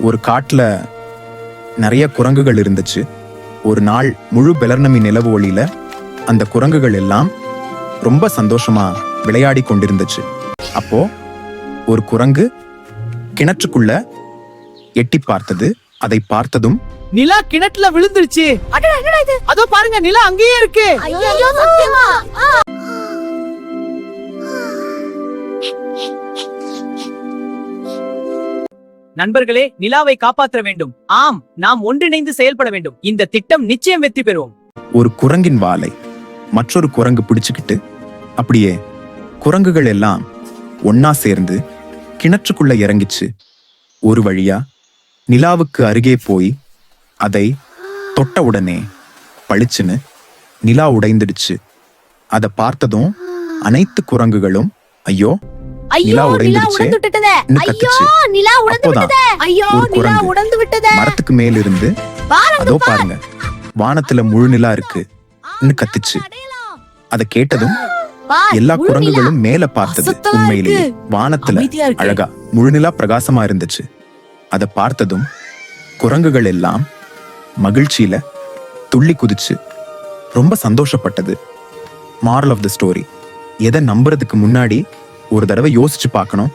ஒரு காட்டுல நிறைய குரங்குகள் இருந்துச்சு. ஒரு நாள் முழு பெலர்னமி நிலவு ஒளியில அந்த குரங்குகள் எல்லாம் ரொம்ப சந்தோஷமா விளையாடி கொண்டிருந்துச்சு. அப்போ ஒரு குரங்கு கிணற்றுக்குள்ள எட்டி பார்த்தது. அதை பார்த்ததும் நிலா கிணற்றுல விழுந்துருச்சு. அதோ பாருங்க, நிலா அங்கேயே இருக்கு. நண்பர்களே, நிலாவை காப்பாற்ற வேண்டும். ஆம், நாம் ஒன்றிணைந்து செயல்பட வேண்டும். இந்த திட்டம் நிச்சயம் வெற்றி பெறுவோம். ஒரு குரங்கின் வாலை மற்றொரு குரங்கு பிடிச்சுக்கிட்டு அப்படியே குரங்குகள் எல்லாம் ஒன்னா சேர்ந்து கிணற்றுக்குள்ள இறங்கிச்சு. ஒரு வழியா நிலாவுக்கு அருகே போய் அதை தொட்ட உடனே பளிச்சுன்னு நிலா உடைந்துடுச்சு. அதை பார்த்ததும் அனைத்து குரங்குகளும் ஐயோ நிலா உடைந்துடுச்சு. மரத்துக்கு மேல இருந்து அதோ பாருங்க, வானத்துல முழு நிலா இருக்கு கத்துச்சு. அதை கேட்டதும் எல்லா குரங்குகளும் மேல பார்த்தது. உண்மையிலேயே வானத்துல அழகா முழுநிலா பிரகாசமா இருந்துச்சு. அதை பார்த்ததும் குரங்குகள் எல்லாம் மகிழ்ச்சியில துள்ளி குதிச்சு ரொம்ப சந்தோஷப்பட்டது. மாரல் ஆஃப் த ஸ்டோரி, எதை நம்புறதுக்கு முன்னாடி ஒரு தடவை யோசிச்சு பார்க்கணும்.